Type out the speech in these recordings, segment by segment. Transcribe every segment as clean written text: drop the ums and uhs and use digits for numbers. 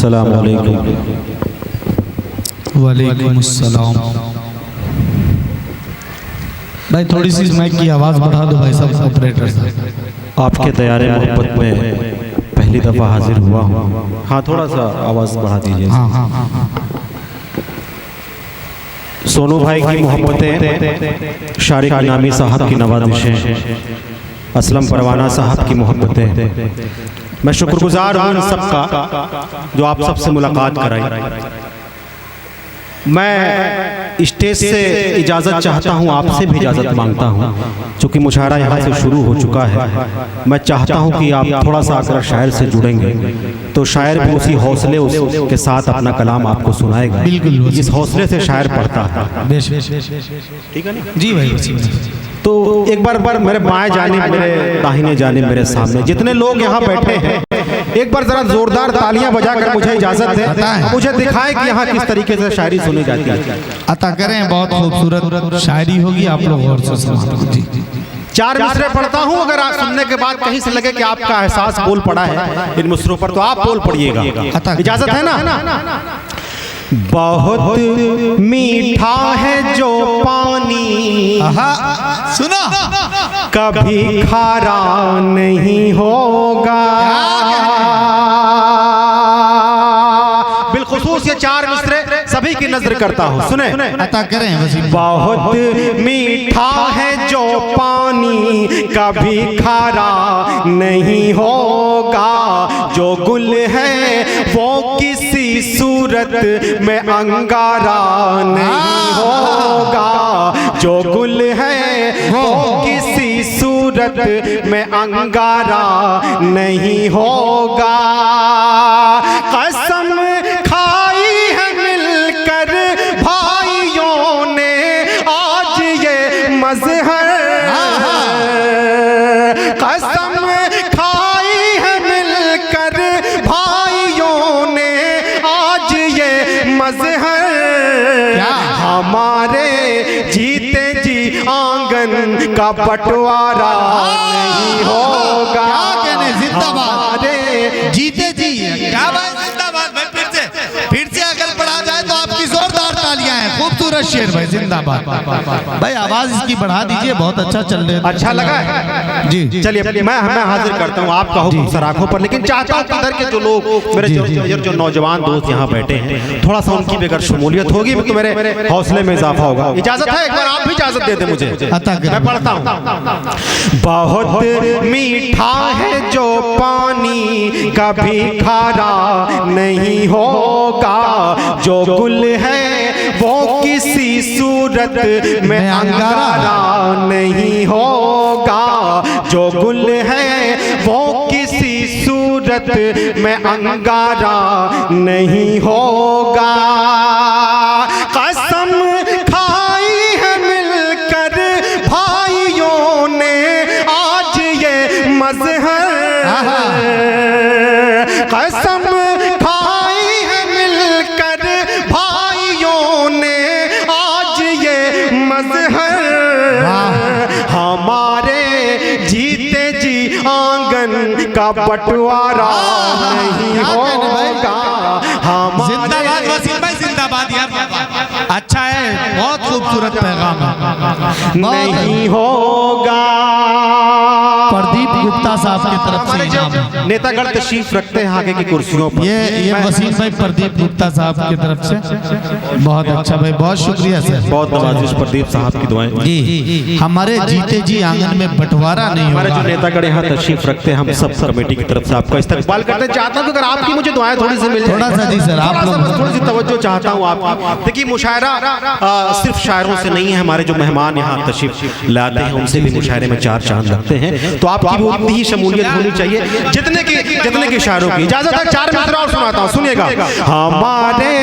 अस्सलाम वालेकुम। वालेकुम अस्सलाम। भाई थोड़ी सी माइक की आवाज़ बढ़ा दो भाई साहब, ऑपरेटर साहब। आपके दयारे मोहब्बत में पहली दफ़ा हाजिर हुआ हूँ। हाँ, थोड़ा सा आवाज़ बढ़ा दीजिए। हाँ हाँ हाँ हाँ। सोनू भाई की मोहब्बतें, शारिक इनामी साहब की नवाजिशें, असलम परवाना साहब की मोहब्बतें, मैं शुक्रगुजार हूँ इन सबका जो आप सबसे मुलाकात कराई। मैं स्टेज से इजाज़त चाहता हूँ, आपसे भी इजाज़त मांगता हूँ, चूँकि मुशायरा यहाँ से शुरू हो चुका है। मैं चाहता हूँ कि आप थोड़ा सा अगर शायर से जुड़ेंगे तो शायर भी उसी हौसले के साथ अपना कलाम आपको सुनाएगा। बिल्कुल, इस हौसले से शायर पढ़ता है। ठीक है ना जी भाई। तो एक बार मेरे बाएं जानिब, मेरे दाहिने जानिब, मेरे सामने जितने लोग यहाँ बैठे हैं, एक बार जरा जोरदार तालियां बजाकर मुझे इजाजत दें, मुझे दिखाएं कि यहाँ किस तरीके से शायरी सुनी जाती है। अता करें, बहुत खूबसूरत शायरी होगी, आप लोग और से सुनिए। जी, चार मिसरे पढ़ता हूँ, अगर आप सुनने के बाद कहीं से लगे कि आपका एहसास बोल पड़ा है इन मिसरों पर, तो आप बोल पड़िएगा। इजाजत है ना? बहुत मीठा है जो पानी, सुना, कभी खारा नहीं होगा। बिलखुसूस ये चार मिसरे सभी की नजर करता हूँ, सुने। अता करें वसीम। बहुत मीठा है जो पानी, कभी खारा नहीं होगा। जो गुल है वो किसी सूरत में अंगारा नहीं होगा। जो गुल है वो किसी सूरत में अंगारा नहीं होगा। कसम खाई है मिलकर भाइयों ने आज ये मजहर, कसम खाई है मिलकर भाइयों ने आज ये मजहर। हमारे जीते जी आंगन का बंटवारा नहीं होगा। जिंदाबाद, जीते जी, क्या बात, जिंदाबाद भाई। फिर से अगर पढ़ा जाए तो आपकी जोरदार तालियां हैं। खूबसूरत शेर भाई, जिंदाबाद भाई। आवाज इसकी बढ़ा दीजिए, बहुत अच्छा चल रहा है। अच्छा लगा है? जी, चलिए मैं हाजिर करता हूँ आपका हुक्म सराखों पर, लेकिन चाहता हूँ कि इधर के जो लोग मेरे जो नौजवान दोस्त यहाँ बैठे हैं, थोड़ा सा उनकी भी अगर शमूलियत होगी तो मेरे हौसले में इजाफा होगा। इजाजत है? एक बार आप भी इजाजत दे दें मुझे, मैं पढ़ता हूँ। बहुत मीठा है जो पानी, कभी खारा नहीं होगा। जो गुल है वो किसी सूरत में अंगारा नहीं होगा। जो गुल है वो किसी सूरत में अंगारा नहीं होगा। कसम खाई है मिलकर भाइयों ने आज ये मजहर, कसम खाई है मिलकर भाइयों ने आज ये मजहर। हमारे जीते जी आंगन का बंटवारा नहीं होगा। जिंदाबाद वसीम भाई, जिंदाबाद यार। अच्छा है, बहुत खूबसूरत पैगाम है। नहीं होगा। प्रदीप गुप्ता साहब की तरफ से इनाम है। नेतागण तशरीफ रखते हैं आगे की कुर्सियों पर। ये वसीम भाई प्रदीप गुप्ता साहब की तरफ से, बहुत अच्छा भाई, बहुत शुक्रिया सर। बहुत नवाजिश प्रदीप साहब की दुआएं जी। हमारे जीते जी आंगन में बंटवारा नहीं हमारे होगा। जो नेतागण यहाँ तशरीफ रखते हैं, हम सब कमेटी की तरफ से आपका इस्तकबाल करते हैं। चाहता हूँ कि अगर आपकी मुझे दुआएं थोड़ी सी मिल, थोड़ा सा जी सर, आप लोग थोड़ी सी तवज्जो चाहता हूँ आप। देखिए मुशायरा सिर्फ शायरों से नहीं है, हमारे जो मेहमान यहाँ तशरीफ लाते हैं उनसे भी मुशायरे में चार चांद लगते हैं। तो आपकी भी उतनी ही शमूलियत होनी चाहिए जितने की शायरों की। इजाजत है? चार मिसरा और सुनाता हूँ, सुनिएगा। हमारे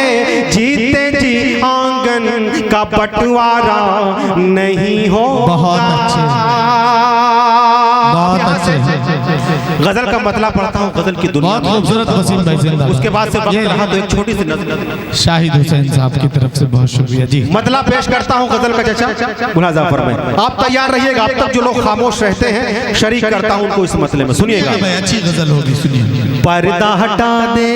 जीते जी आंगन आंगन का बंटवारा नहीं हो। बहुत अच्छे, बहुत अच्छे। गजल का मतलब पढ़ता हूँ, गजल की दुनिया बहुत खूबसूरत वसीम भाई जिंदाबाद। उसके बाद से वक्त रहा तो एक छोटी सी नज़र शाहिद हुसैन साहब की तरफ से बहुत शुक्रिया जी। मतलब पेश करता हूँ गजल का चचा मुलाजा फरमाएं। आप तैयार रहिएगा, अब तक जो लोग खामोश रहते हैं शरीक करता हूँ उनको इस मसले में। सुनिएगा भाई, अच्छी गजल होगी, सुनिए। पर्दा हटा दे,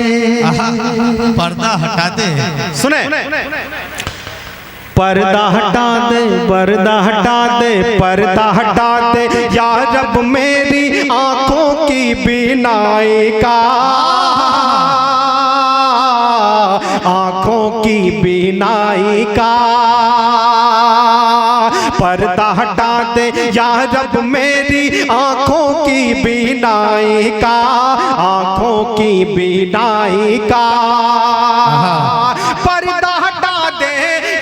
पर्दा हटा दे, सुने पर्दा हटा दे, पर्दा हटा दे, पर्दा हटा दे या रब मेरी आंखों की बीनाई का, आंखों की बीनाई का पर्दा हटा दे या रब मेरी आंखों की बीनाई का, आंखों की बीनाई का पर्दा हटा दे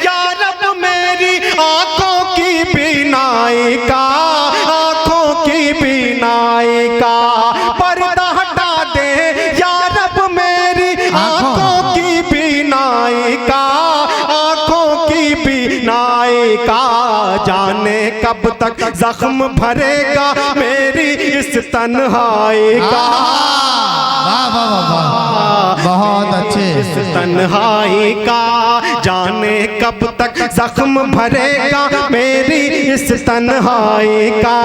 या रब मेरी आंखों की बीनाई का, आंखों की बीनाई का पर्दा हटा दे या रब मेरी आंखों की बीनाई का, आंखों की बीनाई का जाने कब तक जख्म भरेगा मेरी इस तन्हाई का। वाह वाह वाह वाह, बहुत अच्छे। इस तन्हाई का जाने कब तक जख्म भरेगा मेरी इस तन्हाई का,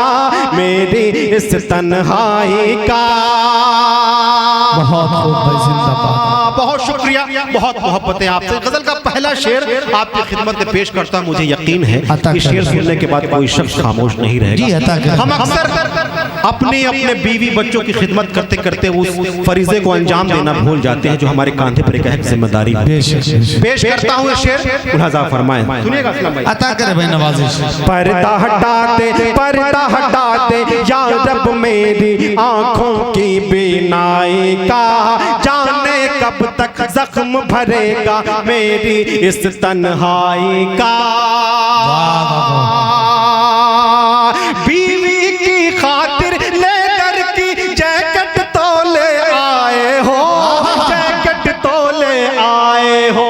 मेरी इस तन्हाई का। बहुत खूब भाई, जिंदाबाद। बहुत शुक्रिया, बहुत मोहब्बत है आपसे। गजल का पहला शेर आपकी खिदमत में पेश करता हूं। मुझे यकीन है कि शेर सुनने के बाद कोई शख्स खामोश नहीं रहेगा। जी, अता कर। हम अक्सर अपने अपने बीवी बच्चों की खिदमत करते करते उस फरीजे को अंजाम देना भूल जाते हैं जो हमारे कांधे पर एक अहम जिम्मेदारी है। पेश करता हूँ शेर, मुलाजा फरमाएं, सुनिएगा असलम भाई। अता करे भाई, नवाजिश। पर्दा हटा दे, पर्दा हटा दे या रब मेरी आंखों की बीनाई का जाने कब तक जख्म भरेगा मेरी इस तन्हाई का। बीवी की खातिर लेदर की जैकेट तो ले आए हो, जैकेट तो ले आए हो,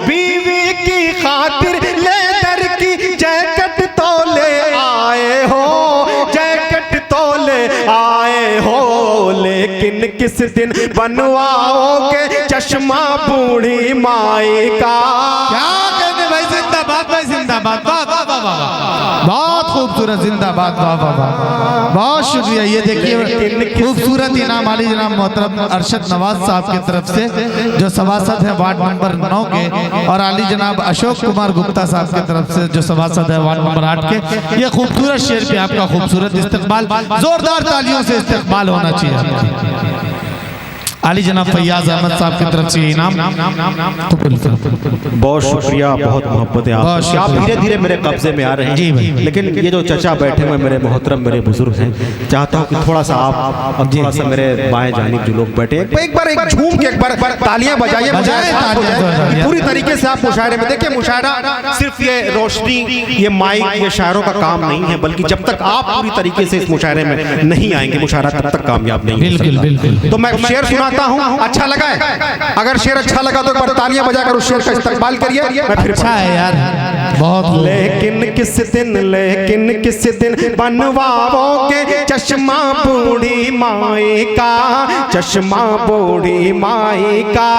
बीवी की खातिर लेदर की जैकेट तो ले आए हो, जैकेट तो ले आए हो, लेकिन किस दिन बनवाओगे चश्मा बूढ़ी माई का। क्या कहते भाई, जिंदाबाद भाई, जिंदाबाद। वाह वाह वाह वाह, बहुत खूबसूरत, जिंदाबाद। वाह वाह वाह, बहुत शुक्रिया। ये देखिए खूबसूरत इनाम अली जनाब मोहतरम अरशद नवाज साहब की तरफ से जो सभासद है वार्ड नंबर 9 के, और अली जनाब अशोक कुमार गुप्ता साहब की तरफ से जो सभासद है वार्ड नंबर 8 के। ये खूबसूरत शेर पे आपका खूबसूरत इस्तकबाल, जोरदार तालियों से इस्तकबाल होना चाहिए। अली जनाब फैयाज अहमद साहब की तरफ से इनाम। बहुत शुक्रिया, बहुत मोहब्बत है आपसे। आप धीरे धीरे मेरे कब्जे में आ रहे हैं जी भाई। लेकिन ये जो चचा बैठे हुए मेरे मोहतरम मेरे बुजुर्ग हैं, चाहता हूँ कि थोड़ा सा आप और थोड़ा सा मेरे बाएं जानिब जो लोग बैठे एक बार झूम के एक बार तालियां बजाइए, पूरी तरीके से आप मुशायरे में देखिए। मुशायरा सिर्फ ये रोशनी, ये माइक, ये शायरों का काम नहीं है, बल्कि जब तक आप पूरी तरीके से इस मुशायरे में नहीं आएंगे मुशायरा तब तक कामयाब नहीं हो सकता। तो मैं शेर सुनाता हूँ, अच्छा लगा है? अगर शेर अच्छा लगा तो एक बार तालियां बजाकर उस शेर का इस्तकबाल करिए। मैं फिर अच्छा है यार, बहुत। लेकिन किस दिन बनवाओगे चश्मा बूढ़ी माई का, चश्मा बूढ़ी माई का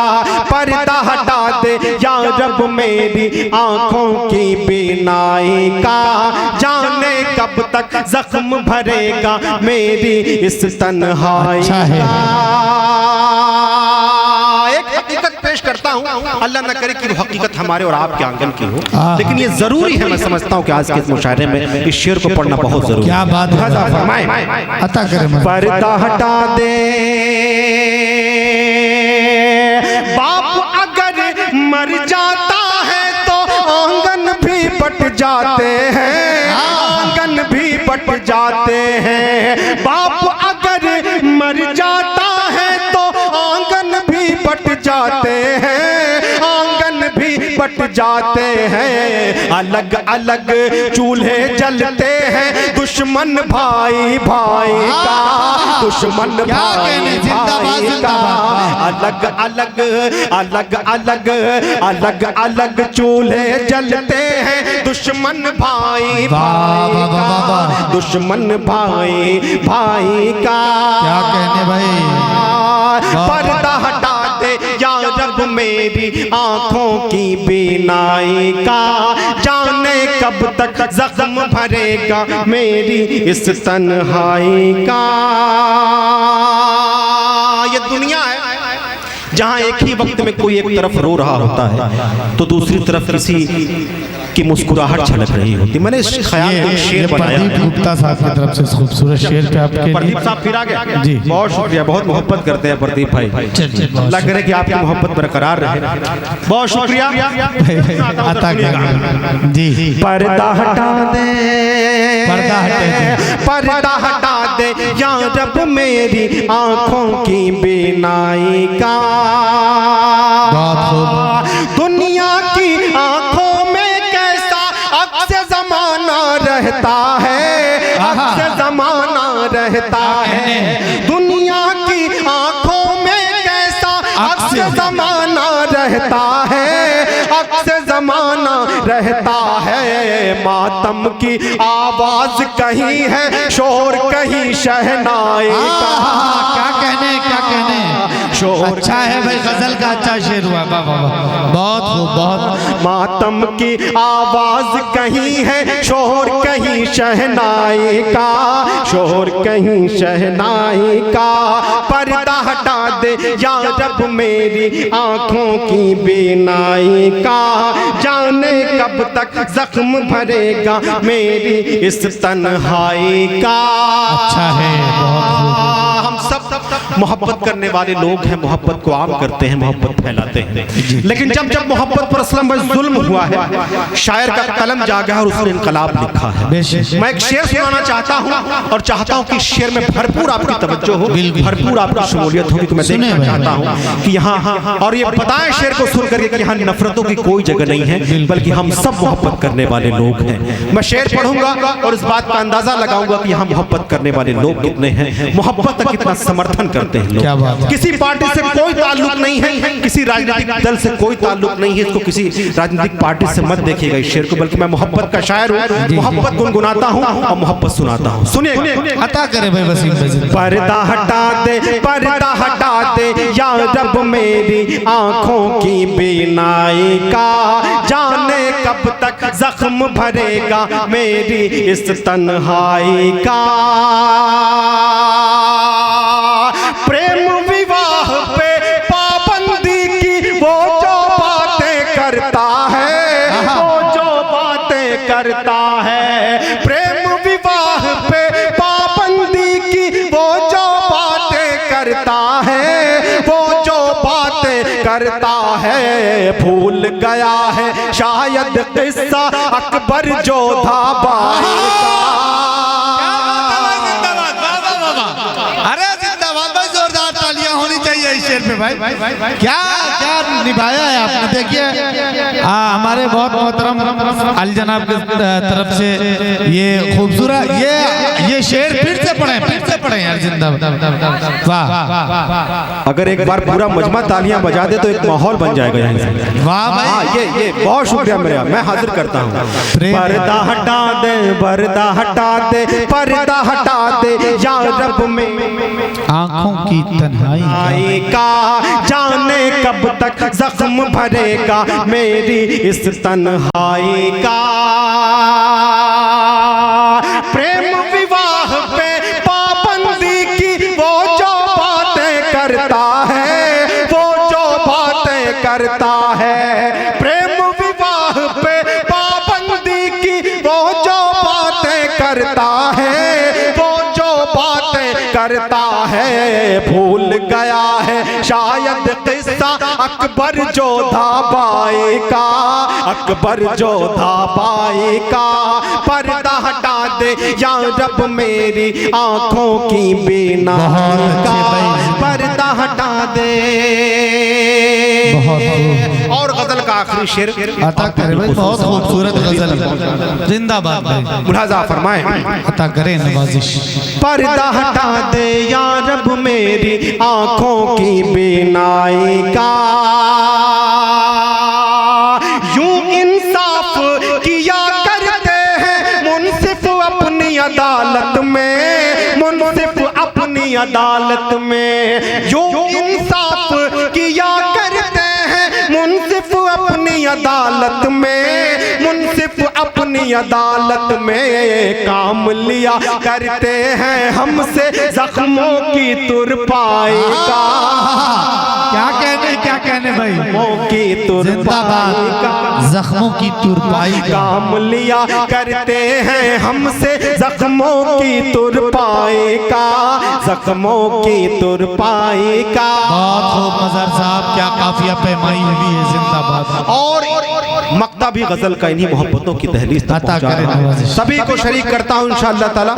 पर्दा हटा दे या रब मेरी आंखों की बीनाई का जाने कब तक जख्म भरेगा मेरी इस तन्हाई का। एक हकीकत पेश करता हूँ, अल्लाह न करे कि वो हकीकत हमारे और आपके आंगन की हो, लेकिन ये जरूरी है। मैं समझता हूँ कि आज के इस मुशायरे में इस शेर को पढ़ना बहुत जरूरी है। क्या बात है, फरमाएं। अता करे। पर्दा हटा दे, बाप अगर मर जाता है तो आंगन भी बट जाते हैं, आंगन भी बट जाते हैं। बाप अगर मर जाता है तो आंगन भी बट जाते हैं, आंगन भी बट कट जाते हैं, अलग अलग चूल्हे जलते हैं, दुश्मन भाई भाई का, दुश्मन भाई भाई का, अलग अलग अलग अलग अलग अलग चूल्हे जलते हैं, दुश्मन भाई भाई का, दुश्मन भाई भाई का। क्या कहने भाई, पर्दा हटा दे या रब मेरी आंखों की बीनाई का, जाने कब तक जख्म भरेगा मेरी इस तन्हाई का। ये दुनिया है जहाँ एक ही वक्त में कोई एक तरफ रो रहा होता है तो दूसरी तरफ किसी की मुस्कुराहट छलक रही होती। मैंने इस ख्याल को शेर बनाया। प्रदीप गुप्ता साहब की तरफ से खूबसूरत शेर पे आपके प्रदीप साहब फिर आ गए जी, बहुत शुक्रिया, बहुत मोहब्बत करते हैं प्रदीप भाई। लग रहा है कि आपकी मोहब्बत बरकरार रहे, बहुत शुक्रिया। आता जी, पर्दा हटा दे, पर्दा हटा दे, पर्दा हटा दे या रब मेरी आंखों की बीनाई का। दुनिया की आंखों में कैसा अक्स जमाना रहता है, अक्स जमाना रहता है, दुनिया की आंखों में कैसा अक्स जमाना रहता है, अक्स जमाना रहता है। मातम की आवाज कहीं है, शोर कहीं शहनाई का। क्या कहने, क्या कहने, अच्छा है भाई, गजल का अच्छा शेर हुआ, बहुत खूब, बहुत। मातम की आवाज कहीं है, शोर कहीं शहनाई का, शोर कहीं शहनाई का। पर्दा हटा दे या रब मेरी आंखों की बीनाई का, जाने कब तक जख्म भरेगा मेरी इस तन्हाई का। अच्छा है, बहुत हम सब मोहब्बत करने वाले लोग हैं, मोहब्बत को आम करते हैं, मोहब्बत फैलाते हैं, लेकिन जब जब मोहब्बत पर असलम में जुल्म हुआ है, शायर का कलम जागा है और उसने इनकलाब लिखा है। मैं एक शेर सुनाना चाहता हूं और चाहता हूं कि शेर में भरपूर आपकी तवज्जो हो, भरपूर आपकी शमूलियत होगी। तो मैं देखना चाहता हूं कि यहाँ और ये बताएं शेर को सुन करके कि यहाँ नफरतों की कोई जगह नहीं है, बल्कि हम सब मोहब्बत करने वाले लोग हैं। मैं शेर पढ़ूंगा और इस बात का अंदाजा लगाऊंगा कि यहाँ मोहब्बत करने वाले लोग कितने हैं, मोहब्बत का कितना समर्थन करते हैं लोग। क्या बात है। किसी पार्टी से कोई ताल्लुक नहीं है, किसी राजनीतिक दल से कोई ताल्लुक नहीं है, इसको किसी राजनीतिक पार्टी से मत देखिएगा इस शेर को, बल्कि मैं मोहब्बत का शायर हूँ, मोहब्बत गुनगुनाता हूँ और मोहब्बत सुनाता हूँ। सुनिए, अता करे भाई वसीम भाई। पर्दा हटा दे, पर्दा हटा दे या रब मेरी आंखों की बीनाई का, जाने कब तक जख्म भरेगा मेरी इस तन्हाई का। प्रेम विवाह पे पाबंदी की वो जो बातें करता है, वो जो बातें करता है, प्रेम विवाह पे पाबंदी की वो जो बातें करता है, वो जो बातें करता है। भूल गया है शायद किस्सा अकबर जोधा बाई का। पे भाई क्या क्या निभाया है आपने। देखिए हमारे बहुत मोहतरम अली जनाब की तरफ से ये खूबसूरत ये शेर फिर से पढ़े यार, जिंदाबाद। वाह, अगर एक बार पूरा मजमा तालियां बजा दे तो एक माहौल बन जाएगा यहाँ से। वाह भाई, ये बहुत शुक्रिया मेरा, मैं हाजिर करता हूँ। पर्दा हटा दे, पर्दा हटा दे, पर्दा हटा दे या रब में आंखों की तन्हाई का, जाने कब तक जख्म भरेगा मेरी इस तन्हाई का। प्रेम विवाह पे पाबंदी की वो जो बातें करता है, वो जो बातें करता है। प्रेम विवाह पे पाबंदी की वो जो बातें करता है, वो जो बातें करता है। भूल गया है शायद किस्सा अकबर जोधा बाई का, अकबर जोधा बाई का। पर्दा हटा दे या रब मेरी आंखों की बीनाई का, पर्दा हटा दे। और गजल का आखिरी शेर अता करे भाई, बहुत खूबसूरत गजल, जिंदाबाद भाई, मुलाजा फरमाए। अता करे नवाजिश। पर्दा हटा दे या रब मेरी आंखों की बीनाई का, यूं इंसाफ किया करते हैं मुंसिफ अपनी अदालत में, मुंसिफ अपनी अदालत में। यूं इंसाफ किया करते हैं मुंसिफ अपनी अदालत में, मुंसिफ अपनी अदालत में। काम लिया करते हैं हमसे जख्मों की तुरपाई का, क्या कहने भाई, की तुरपाई का, जख्मों की तुरपाई का। काम लिया करते हैं हमसे जख्मों की तुरपाई का, जख्मों की तुरपाई का। बहुत खूब मज़हर साहब, क्या काफिया पैमाई हुई है, जिंदाबाद। और मक्ता भी गजल का इन्हीं मोहब्बतों की दहलीज तक अता करे पहुंचा रहा है। नवाजिश। सभी को शरीक करता हूं इंशाअल्लाह ताला।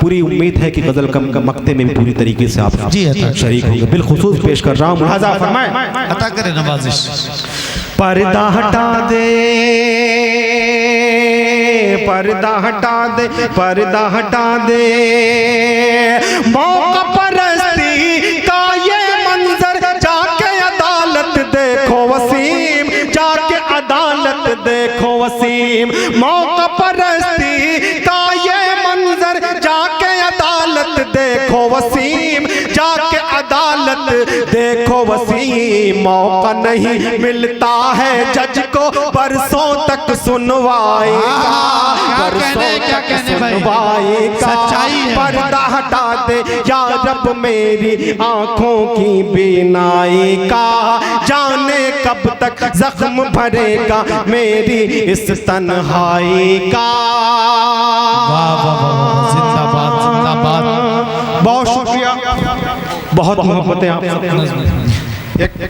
पूरी उम्मीद है कि गजल का मक्ते में भी पूरी तरीके से आप जी अता शरीक होंगे। बिलखुसूस पेश कर रहा हूं, मुलाजा फरमाए। अता करे नवाजिश। पर्दा हटा दे, पर्दा हटा दे, पर्दा हटा दे। मौका परस्ती का ये मंजर, जाके अदालत देखो वसीम, जाके अदालत देखो वसीम। मौका परस्ती का ये मंजर, जाके अदालत देखो वसीम, जाके अदालत देखो वसीम। मौका नहीं मिलता है जज को बरसों तक सुनवाई का, बरसों तक सुनवाई का। सच्चाई है। पर्दा हटा दे या रब मेरी आंखों की बीनाई का, जाने कब तक जख्म भरेगा मेरी इस तन्हाई का। वाह वाह वाह, जिंदाबाद जिंदाबाद। बहुत शुक्रिया, बहुत मोहब्बतें आप।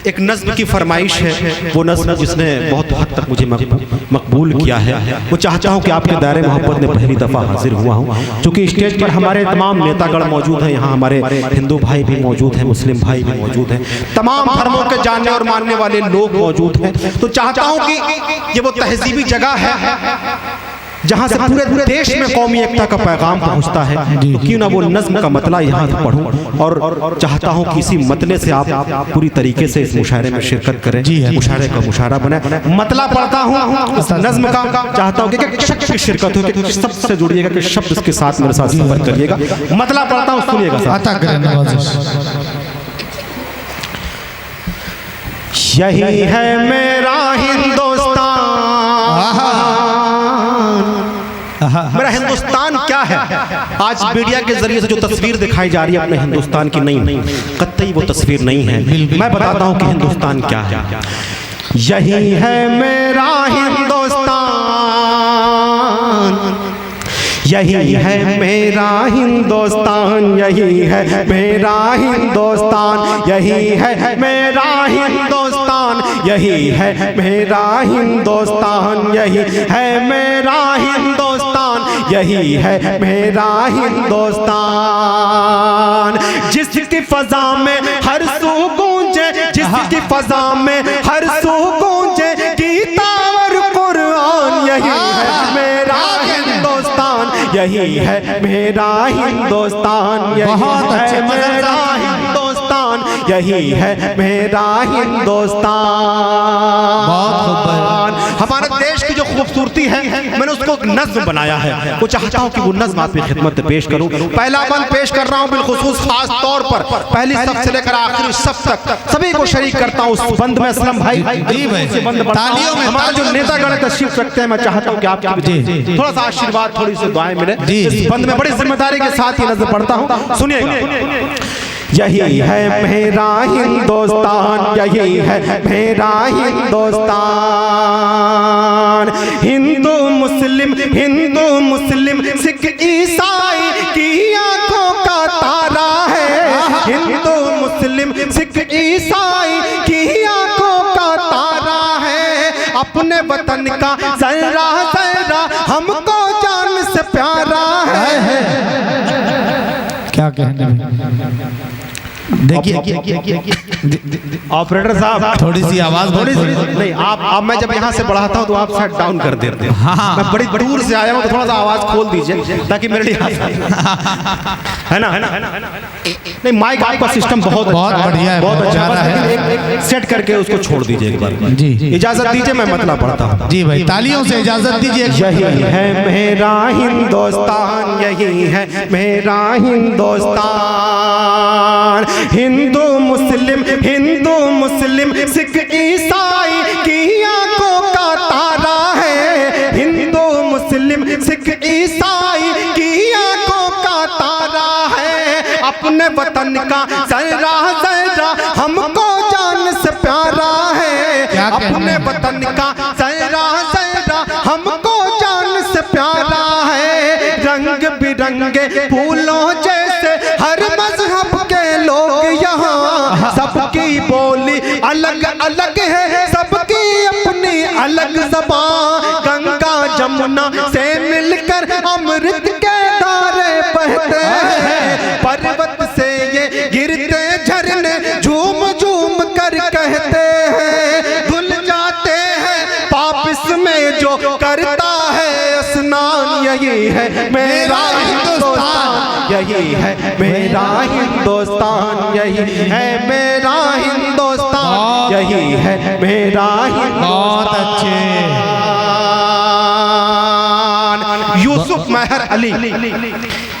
एक नज्म की फरमाइश है, वो नज्म जिसने बहुत हद तक मुझे मकबूल किया है। वो चाहता हूँ कि आपके दायरे मोहब्बत में पहली दफ़ा हाजिर हुआ हूँ, क्योंकि स्टेज पर हमारे तमाम नेतागण मौजूद हैं। यहाँ हमारे हिंदू भाई भी मौजूद हैं, मुस्लिम भाई भी मौजूद हैं, तमाम धर्मों के जानने और मानने वाले लोग मौजूद हैं। तो चाहता हूँ कि ये वो तहजीबी जगह है जहाँ से पूरे देश में कौमी एकता का पैगाम पहुँचता है। तो क्यों ना वो नज्म का मतला यहाँ से पढ़ूँ, और चाहता हूँ कि इसी मतले से आप पूरी तरीके से इस मुशायरे में शिरकत करें, मुशायरे का मुशायरा बने। मतला पढ़ता हूँ इस नज्म का, चाहता हूँ कि शब्द की शिरकत हो, कि शब्द से जुड़िएगा, कि शब्द के साथ मेरे साथ सफर करिएगा। मतला पढ़ता हूँ, सुनिएगा। अता करे नवाजिश। यही है मेरा हिंदुस्तान, मेरा हिंदुस्तान क्या है? आज मीडिया के जरिए से जो तस्वीर दिखाई जा रही है अपने हिंदुस्तान की, नहीं, कतई वो तस्वीर नहीं है। मैं बताता हूँ कि हिंदुस्तान क्या है। यही है मेरा हिंदुस्तान, यही है मेरा हिंदुस्तान, यही है मेरा हिंदुस्तान, यही है मेरा हिंदुस्तान, यही है मेरा हिंदुस्तान, यही है मेरा हिंदुस्तान, यही है मेरा हिंदुस्तान। जिसकी फजा में हर सू गूंजे, जिसकी फजा में हर सू गूंजे गीता और कुरान, यही है मेरा हिंदुस्तान, यही है मेरा हिंदुस्तान, यही है मेरा हिंदुस्तान, यही है मेरा हिंदुस्तान। हमारे देश की जो खूबसूरती है, मैंने उसको एक नज्म बनाया है। वो चाहता हूँ कि वो नज्म आपकी खिदमत में पेश करूँ। पहला बंद पेश कर रहा हूँ बिलखुसूस खास तौर पर, पहली सफ से लेकर आखिरी सफ तक सभी को शरीक करता हूँ उस बंद में। असलम भाई, तालियों में हमारे जो नेतागण तशरीफ रखते हैं, मैं चाहता हूँ कि आपकी थोड़ा सा आशीर्वाद, थोड़ी सी दुआएं मिले। इस बंद में बड़ी जिम्मेदारी के साथ ही नजर पढ़ता हूँ, सुनिएगा। यही है मेरा हिंदुस्तान, यही है मेरा हिंदुस्तान। हिंदू मुस्लिम सिख ईसाई की आंखों का तारा है, हिंदू मुस्लिम सिख ईसाई की आंखों वतन का जरा जरा हमको जान से प्यारा है। क्या कहने में, देखिए ऑपरेटर साहब थोड़ी सी आवाज थोड़ी सी नहीं, आप मैं जब यहाँ से बढ़ाता हूँ तो आप शायद डाउन कर देते हैं। हाँ। मैं बड़ी दूर से आया हूँ तो थोड़ा सा आवाज खोल दीजिए ताकि मेरे लिए है ना नहीं, माइक आपका सिस्टम बहुत बढ़िया है, बहुत अच्छा है। एक सेट करके उसको छोड़ दीजिए एक बार। जी इजाजत दीजिए, मैं मतलब पढ़ता हूँ। जी भाई, तालियों से इजाजत दीजिए। यही है मेरा हिंदुस्तान, यही है मेरा हिंदुस्तान। हिंदू मुस्लिम सिख ईसाई की आंखों का तारा है। हिंदू मुस्लिम सिख ईसाई की आंखों का तारा है। अपने वतन का जरा जरा हमको जान से प्यारा है। अपने वतन का जरा जरा हमको जान से प्यारा है। रंग बिरंगे फूलों जैसे हर मजहब के लोग यहाँ, सबकी बोली अलग अलग है, सबकी अपनी अलग ज़बान। गंगा जमुना से मिलकर अमृत के धारे बहते हैं। पर्वत से ये गिरते झरने झूम झूम कर कहते हैं। धुल जाते हैं पाप इसमें जो करता है स्नान। यही है मेरा हिंदुस्तान, यही है मेरा हिंदुस्तान, यही है मेरा हिंदुस्तान, यही है मेरा हिंदुस्तान। बहुत अच्छे। यूसुफ मेहर अली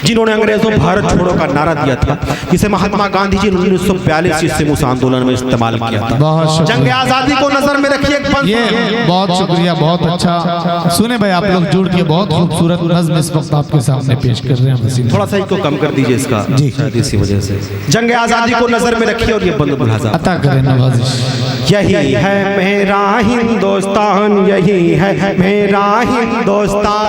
जिन्होंने अंग्रेजों भारत छोड़ो का नारा दिया था, इसे महात्मा गांधी जी ने 1942 ईस्वी मुस आंदोलन में इस्तेमाल किया था। जंग आजादी को नजर में रखिए। ये बहुत शुक्रिया, बहुत अच्छा। सुने भाई, आप लोग जुड़ के बहुत खूबसूरत नज़्म इस वक्त आपके सामने पेश कर रहे हैं। थोड़ा सा इसको कम कर दीजिए इसका जी, इसी वजह से। जंग आजादी को नजर में रखिए और ये बंद अता करें नवाजिश। यही है मेरा हिंदुस्तान, यही है मेरा हिंदुस्तान।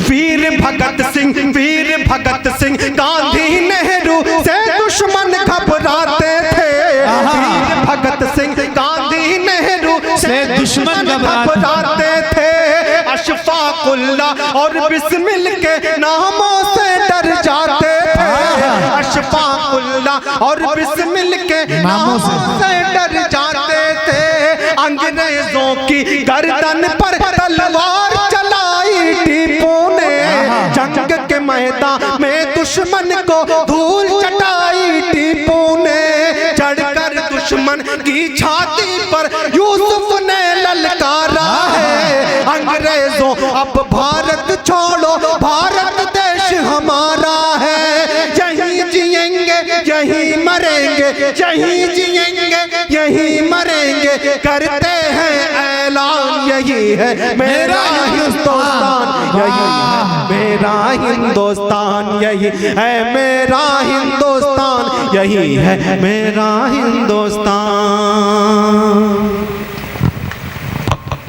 वीर भगत सिंह गांधी नेहरू से दुश्मन घबराते थे। वीर भगत सिंह गांधी नेहरू से दुश्मन घबराते थे। अशफाकुल्लाह और बिस्मिल के नामों से डर जाते थे। अशफाकुल्लाह और बिस्मिल के नामों से डर जाते थे। अंग्रेजों की गर्दन पर तलवार चलाई टीपू ने। जंग के मैदान में दुश्मन को धूल चटाई टीपू ने। चढ़कर दुश्मन की छाती पर यूसुफ ने ललकारा है। अंग्रेजों अब भारत छोड़ो, भारत देश हमारा है। यहीं जिएंगे यहीं मरेंगे, यहीं जिएंगे यहीं मरेंगे, करते हैं ऐलान। यही है मेरा हिंदुस्तान, यही है मेरा हिंदुस्तान, यही है मेरा हिंदुस्तान, यही है मेरा हिंदुस्तान।